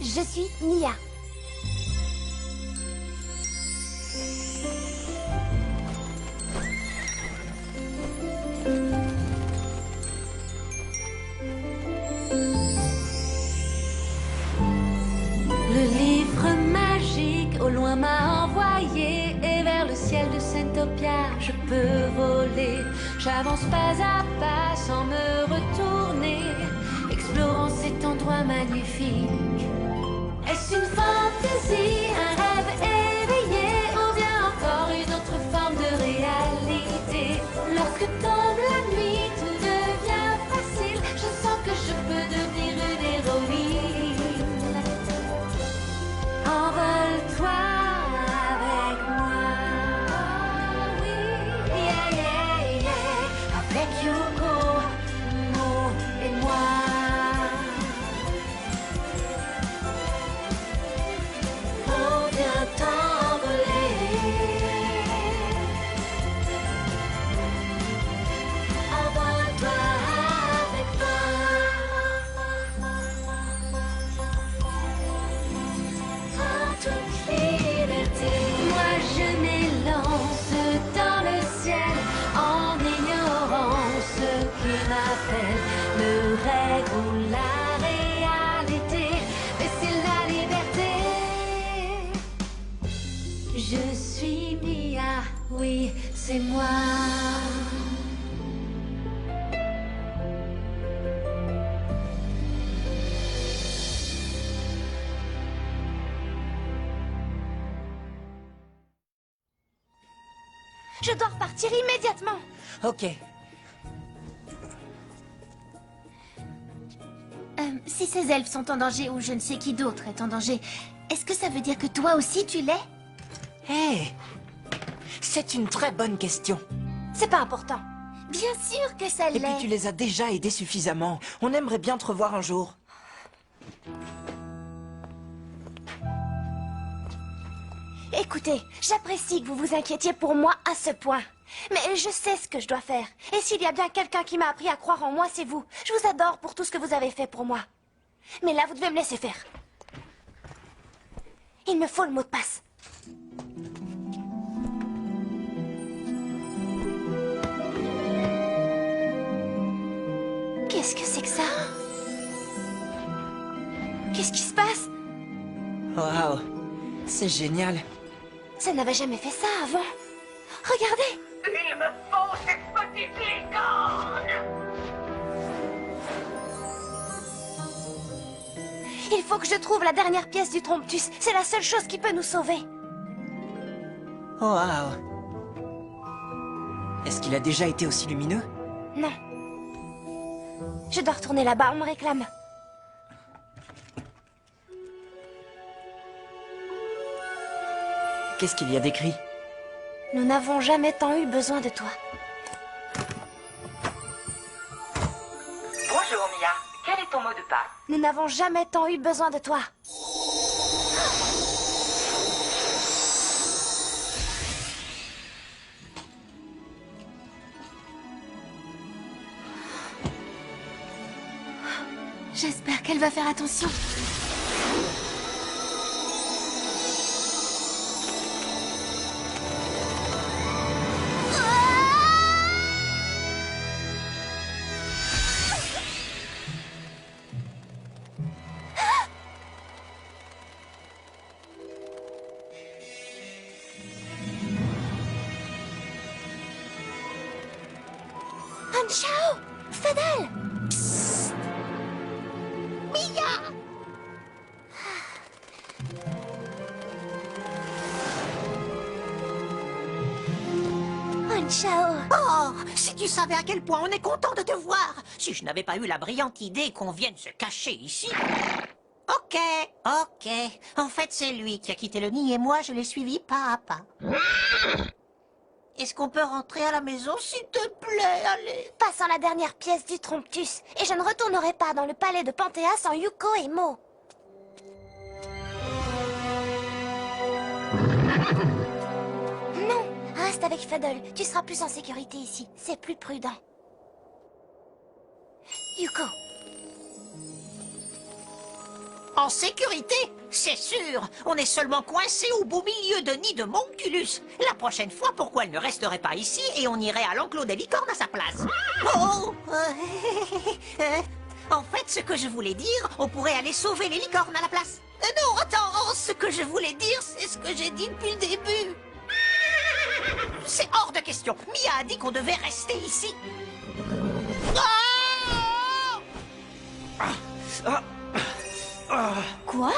Je suis Mia. Le livre magique au loin m'a envoyé, et vers le ciel de Saintopia je peux voler. J'avance pas à pas sans me retourner, explorant cet endroit magnifique. Est-ce une fantaisie, un rêve éveillé, ou bien encore une autre forme de réalité? Lorsque tombe la nuit, tout devient facile, je sens que je peux devenir une héroïne. Envole-toi avec moi, oui, yeah, yeah, yeah. Avec Yuko, Mo et moi. On vient t'envoler. Envole-toi avec en toute liberté. Moi je m'élance dans le ciel en ignorant ce qui m'appelle, le rêve ou la réalité, mais c'est la liberté. Je suis Mia, oui, c'est moi. Je dois repartir immédiatement. Ok. Si ces elfes sont en danger ou je ne sais qui d'autre est en danger, est-ce que ça veut dire que toi aussi tu l'es? Hé, c'est une très bonne question. C'est pas important. Bien sûr que ça Et puis l'est. tu les as déjà aidés suffisamment. On aimerait bien te revoir un jour. Écoutez, j'apprécie que vous vous inquiétiez pour moi à ce point. Mais je sais ce que je dois faire. Et s'il y a bien quelqu'un qui m'a appris à croire en moi, c'est vous. Je vous adore pour tout ce que vous avez fait pour moi. Mais là, vous devez me laisser faire. Il me faut le mot de passe. Qu'est-ce que c'est que ça? Qu'est-ce qui se passe? Waouh, c'est génial. Ça n'avait jamais fait ça avant. Regardez! Il me faut cette petite licorne! Il faut que je trouve la dernière pièce du Tromptus. C'est la seule chose qui peut nous sauver. Waouh. Est-ce qu'il a déjà été aussi lumineux? Non. Je dois retourner là-bas, on me réclame. Qu'est-ce qu'il y a d'écrit? Nous n'avons jamais tant eu besoin de toi. Bonjour Mia, quel est ton mot de passe? Nous n'avons jamais tant eu besoin de toi. J'espère qu'elle va faire attention. Anshao! Fadal! Psst! Mia! Anshao! Oh, si tu savais à quel point on est content de te voir. Si je n'avais pas eu la brillante idée qu'on vienne se cacher ici. Ok, ok. En fait, c'est lui qui a quitté le nid et moi, je l'ai suivi pas à pas. Est-ce qu'on peut rentrer à la maison, s'il te plaît? Allez. Pas sans la dernière pièce du Tromptus. Et je ne retournerai pas dans le palais de Panthéa sans Yuko et Mo. Non, reste avec Fuddle. Tu seras plus en sécurité ici. C'est plus prudent. Yuko. En sécurité, c'est sûr. On est seulement coincé au beau milieu de nid de Monculus. La prochaine fois, pourquoi elle ne resterait pas ici et on irait à l'enclos des licornes à sa place? Oh En fait, ce que je voulais dire, on pourrait aller sauver les licornes à la place. Non, attends, ce que je voulais dire, c'est ce que j'ai dit depuis le début. C'est hors de question. Mia a dit qu'on devait rester ici. Quoi?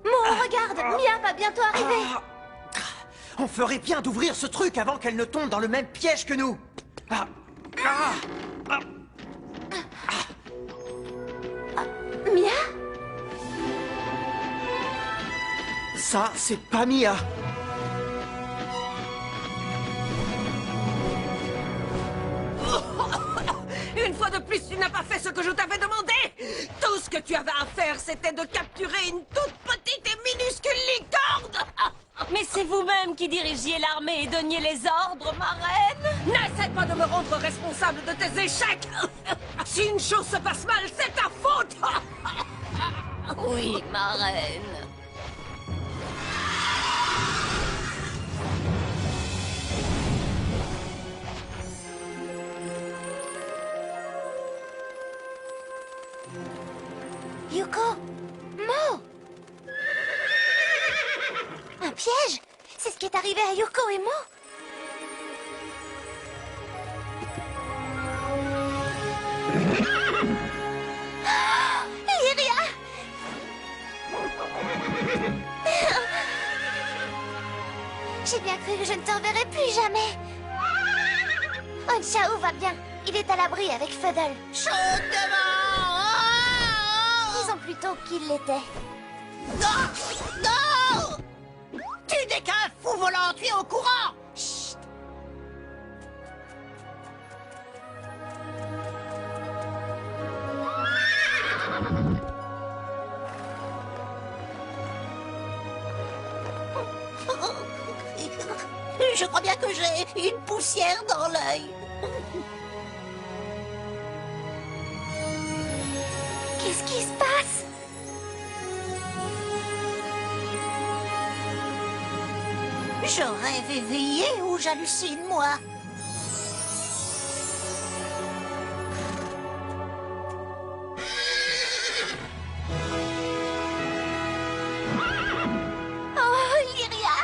Mo, regarde, Mia va bientôt arriver. On ferait bien d'ouvrir ce truc avant qu'elle ne tombe dans le même piège que nous. Mia? Ça, c'est pas Mia. Une fois de plus, tu n'as pas fait ce que je t'avais demandé. Tout ce que tu avais à faire, c'était de capturer une toute petite et minuscule licorne. Mais c'est vous-même qui dirigiez l'armée et donniez les ordres, ma reine. N'essaie pas de me rendre responsable de tes échecs. Si une chose se passe mal, c'est ta faute. Oui, ma reine. Yuko? Mo? Un piège? C'est ce qui est arrivé à Yuko et Mo? Ah, Lyria! J'ai bien cru que je ne te reverrai plus jamais. Onchao va bien. Il est à l'abri avec Fuddle. Disons plutôt qu'il l'était. Non! Non! Tu n'es qu'un fou volant, tu es au courant! Chut! Je crois bien que j'ai une poussière dans l'œil. Qu'est-ce qui se passe? Je rêve éveillé ou j'hallucine, moi? Oh, Lyria!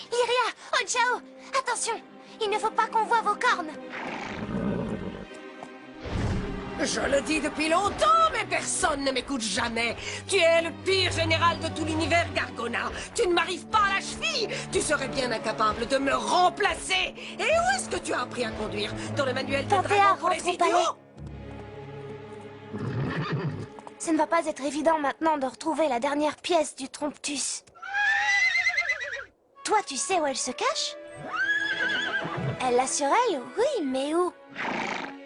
Lyria! Onchao! Attention! Il ne faut pas qu'on voie vos cornes! Je le dis depuis longtemps, mais personne ne m'écoute jamais. Tu es le pire général de tout l'univers Gargona. Tu ne m'arrives pas à la cheville. Tu serais bien incapable de me remplacer. Et où est-ce que tu as appris à conduire? Dans le manuel des Panthea, dragons pour les rentre au idiots? Ce ne va pas être évident maintenant de retrouver la dernière pièce du Tromptus. Toi, tu sais où elle se cache? Elle l'a sur elle, oui, mais où?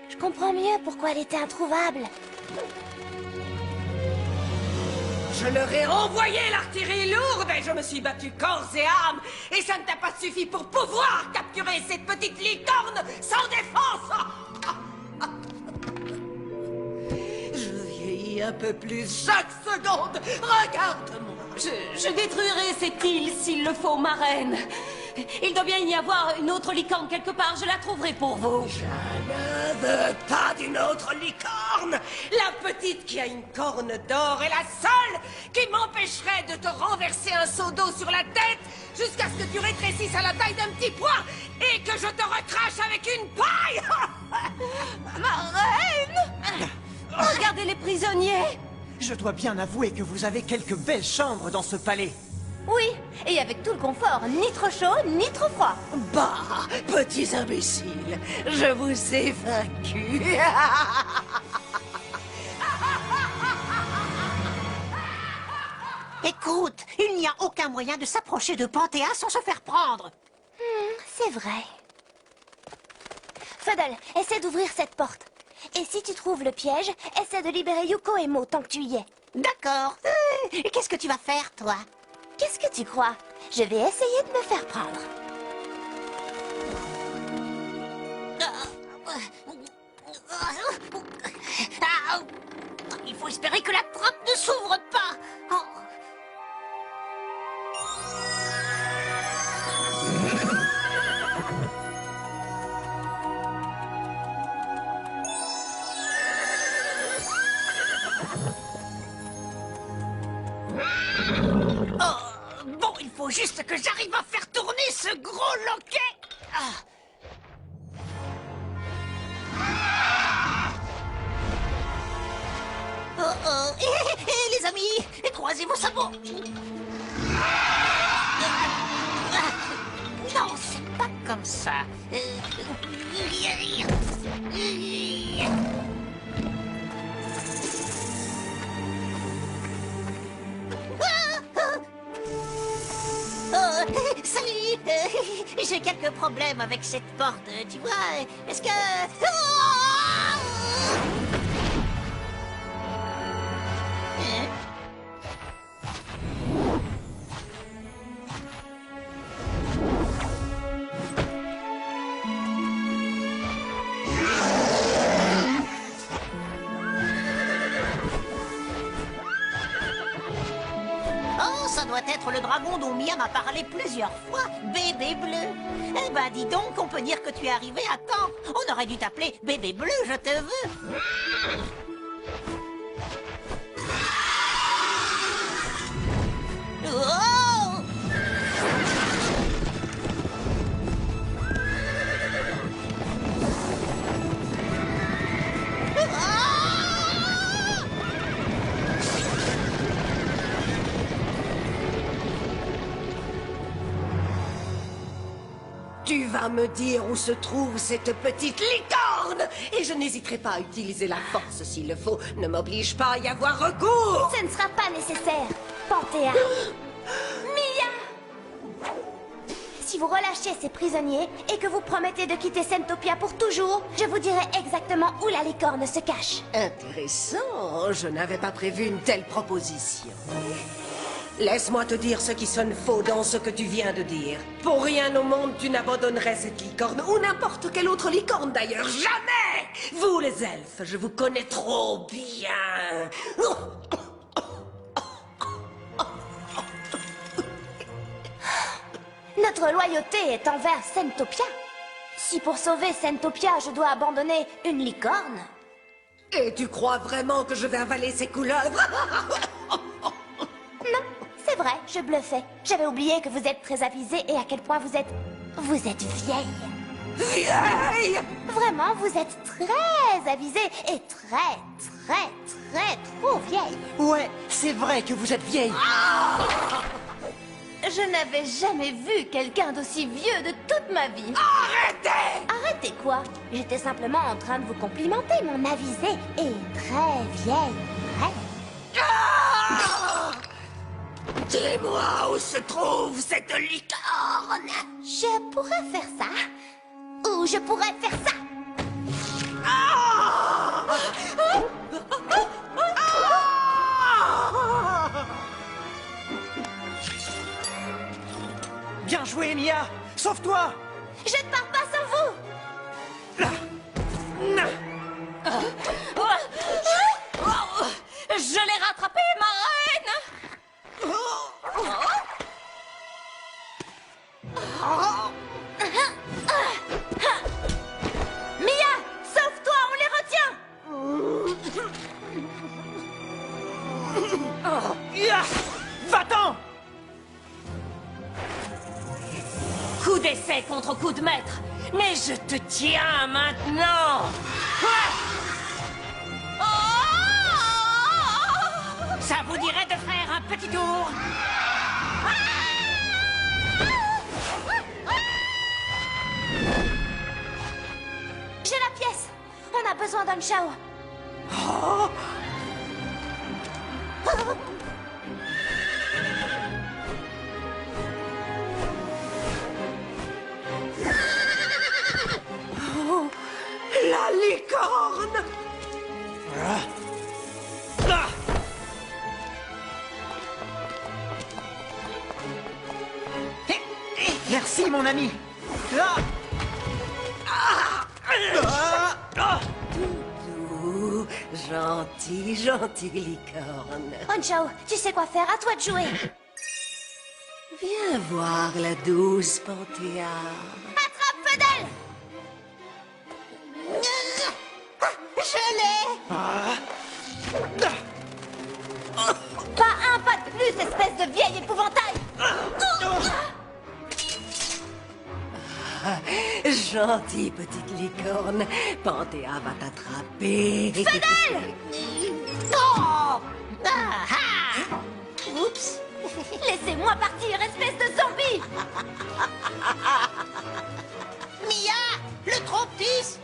Je comprends mieux pourquoi elle était introuvable. Je leur ai renvoyé l'artillerie lourde et je me suis battu corps et âme. Et ça ne t'a pas suffi pour pouvoir capturer cette petite licorne sans défense. Je vieillis un peu plus chaque seconde. Regarde-moi. Je détruirai cette île s'il le faut, ma reine. Il doit bien y avoir une autre licorne quelque part. Je la trouverai pour vous. Je ne veux pas d'une autre licorne. La petite qui a une corne d'or est la seule qui m'empêcherait de te renverser un seau d'eau sur la tête jusqu'à ce que tu rétrécisses à la taille d'un petit pois et que je te recrache avec une paille. Ma reine! Regardez les prisonniers! Je dois bien avouer que vous avez quelques belles chambres dans ce palais. Oui, et avec tout le confort, ni trop chaud, ni trop froid. Bah, petits imbéciles, je vous ai vaincus. Écoute, il n'y a aucun moyen de s'approcher de Panthéa sans se faire prendre. C'est vrai. Fuddle, essaie d'ouvrir cette porte. Et si tu trouves le piège, essaie de libérer Yuko et Mo tant que tu y es. D'accord. Et qu'est-ce que tu vas faire, toi? Qu'est-ce que tu crois? Je vais essayer de me faire prendre. Il faut espérer que la trappe ne s'ouvre pas. Oh. Bon, il faut juste que j'arrive à faire tourner ce gros loquet. Les amis, croisez vos sabots. Non, c'est pas comme ça. Salut. J'ai quelques problèmes avec cette porte, tu vois. Est-ce que... Oh, ça doit être le dragon dont Mia m'a parlé plusieurs fois, Bébé Bleu. Eh ben, dis donc, on peut dire que tu es arrivé à temps. On aurait dû t'appeler Bébé Bleu, je te veux. Oh! Tu vas me dire où se trouve cette petite licorne et je n'hésiterai pas à utiliser la force s'il le faut. Ne m'oblige pas à y avoir recours. Ce ne sera pas nécessaire, Panthéa. Mia! Si vous relâchez ces prisonniers et que vous promettez de quitter Sentopia pour toujours, je vous dirai exactement où la licorne se cache. Intéressant, je n'avais pas prévu une telle proposition. Laisse-moi te dire ce qui sonne faux dans ce que tu viens de dire. Pour rien au monde, tu n'abandonnerais cette licorne, ou n'importe quelle autre licorne d'ailleurs. Jamais! Vous les elfes, je vous connais trop bien. Notre loyauté est envers Sentopia. Si pour sauver Sentopia, je dois abandonner une licorne... Et tu crois vraiment que je vais avaler ces couleuvres? Non, c'est vrai, je bluffais. J'avais oublié que vous êtes très avisée et à quel point vous êtes... Vous êtes vieille. Vieille! Vraiment, vous êtes très avisée et très trop vieille. Ouais, c'est vrai que vous êtes vieille. Je n'avais jamais vu quelqu'un d'aussi vieux de toute ma vie. Arrêtez! Arrêtez quoi? J'étais simplement en train de vous complimenter, mon avisée est très vieille. Ouais. Dis-moi où se trouve cette licorne! Je pourrais faire ça. Ou je pourrais faire ça. Bien joué, Mia. Sauve-toi. Je ne pars pas sans vous. Je l'ai rattrapé, ma reine! Mia, sauve-toi, on les retient. Va-t'en. Coup d'essai contre coup de maître. Mais je te tiens maintenant. Ça vous dirait de faire un petit tour? J'ai la pièce. On a besoin d'un Chao. La licorne! Merci, mon ami. Gentil, gentil licorne. Honcho, tu sais quoi faire, à toi de jouer. Viens voir la douce Panthéa. Attrape Fedel! Je l'ai! Pas un pas de plus, espèce de vieille épouvantail! Gentille petite licorne. Panthéa va t'attraper. Fedel! Oh! Ah, ah! Oups! Laissez-moi partir, espèce de zombie! Mia! Le trompe-tis!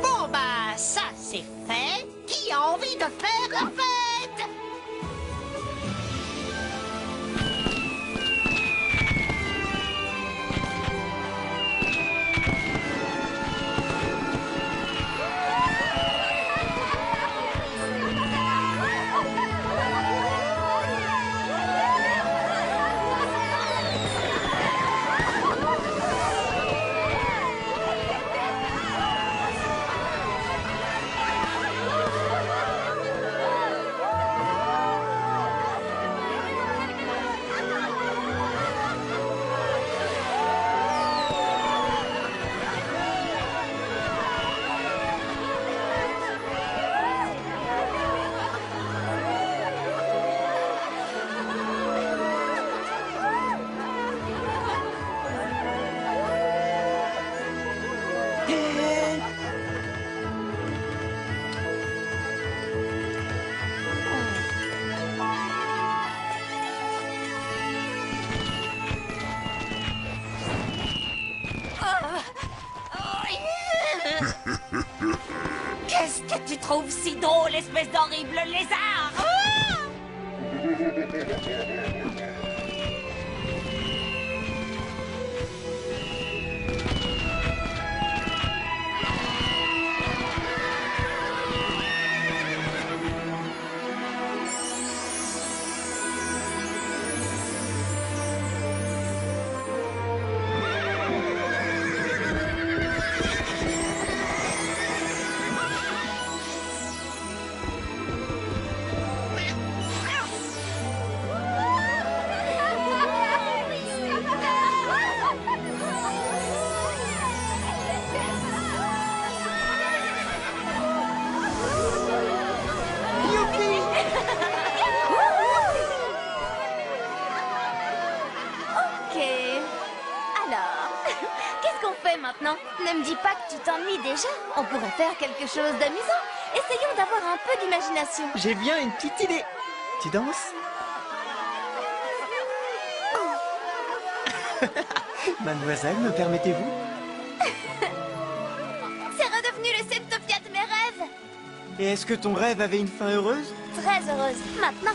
Bon bah ça c'est fait. Qui a envie de faire la fête? Qu'est-ce que tu trouves si drôle, espèce d'horrible lézard? Ok. Alors, qu'est-ce qu'on fait maintenant? Ne me dis pas que tu t'ennuies déjà. On pourrait faire quelque chose d'amusant. Essayons d'avoir un peu d'imagination. J'ai bien une petite idée. Tu danses? Mademoiselle, me permettez-vous? C'est redevenu le Centopia de mes rêves. Et est-ce que ton rêve avait une fin heureuse? Très heureuse. Maintenant.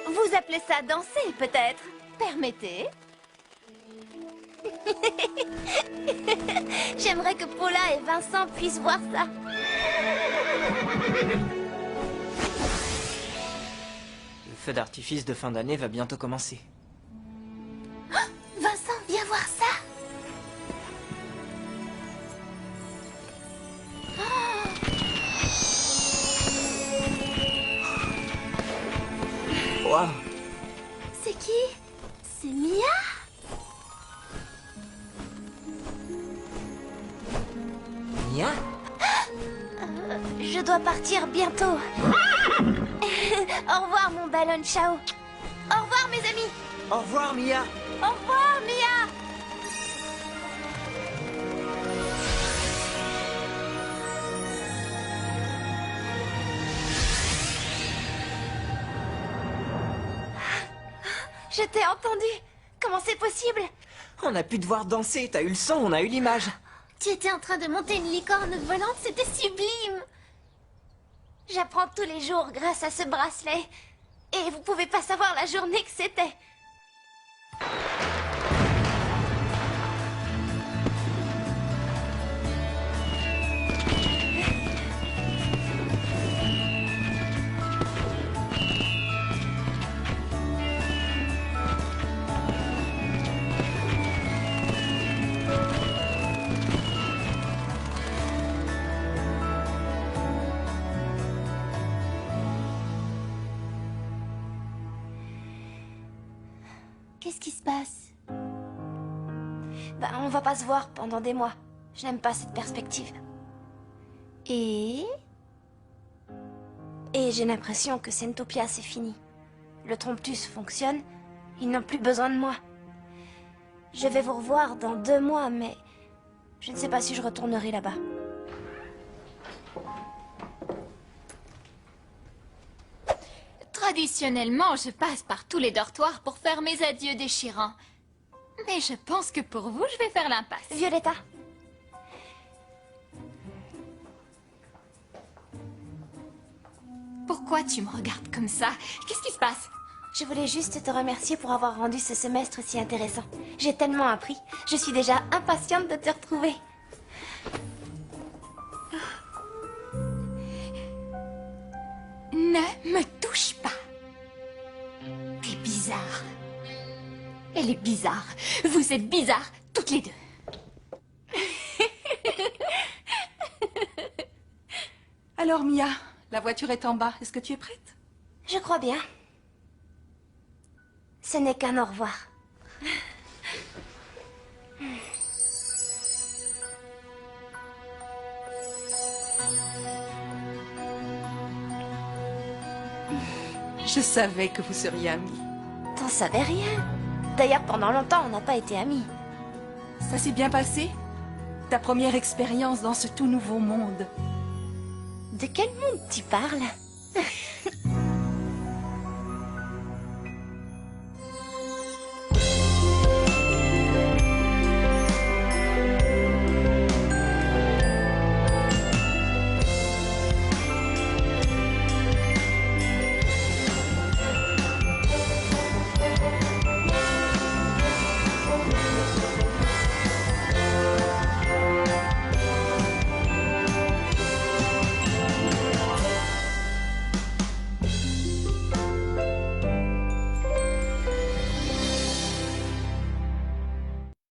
Vous appelez ça danser, peut-être? Permettez. J'aimerais que Paula et Vincent puissent voir ça. Le feu d'artifice de fin d'année va bientôt commencer. Vincent, viens voir ça. Wow. C'est qui? C'est Mia? Mia? Je dois partir bientôt. Au revoir, mon ballon Chao. Au revoir, mes amis. Au revoir, Mia. Au revoir, Mia. Je t'ai entendu. Comment c'est possible? On a pu te voir danser, t'as eu le son, on a eu l'image. Tu étais en train de monter une licorne volante, c'était sublime. J'apprends tous les jours grâce à ce bracelet. Et vous pouvez pas savoir la journée que c'était. Qu'est-ce qui se passe? Ben, on va pas se voir pendant des mois. Je n'aime pas cette perspective. Et j'ai l'impression que Sentopia, c'est fini. Le Tromptus fonctionne. Ils n'ont plus besoin de moi. Je vais vous revoir dans 2 mois, mais je ne sais pas si je retournerai là-bas. Traditionnellement, je passe par tous les dortoirs pour faire mes adieux déchirants. Mais je pense que pour vous, je vais faire l'impasse. Violetta, Pourquoi tu me regardes comme ça? Qu'est-ce qui se passe? je voulais juste te remercier pour avoir rendu ce semestre si intéressant. J'ai tellement appris. Je suis déjà impatiente de te retrouver. Ne me touche pas. T'es bizarre. Elle est bizarre. Vous êtes bizarres, toutes les deux. Alors Mia, la voiture est en bas. Est-ce que tu es prête? Je crois bien. Ce n'est qu'un au revoir. Je savais que vous seriez amis. T'en savais rien. D'ailleurs, pendant longtemps, on n'a pas été amis. Ça s'est bien passé? Ta première expérience dans ce tout nouveau monde. De quel monde tu parles?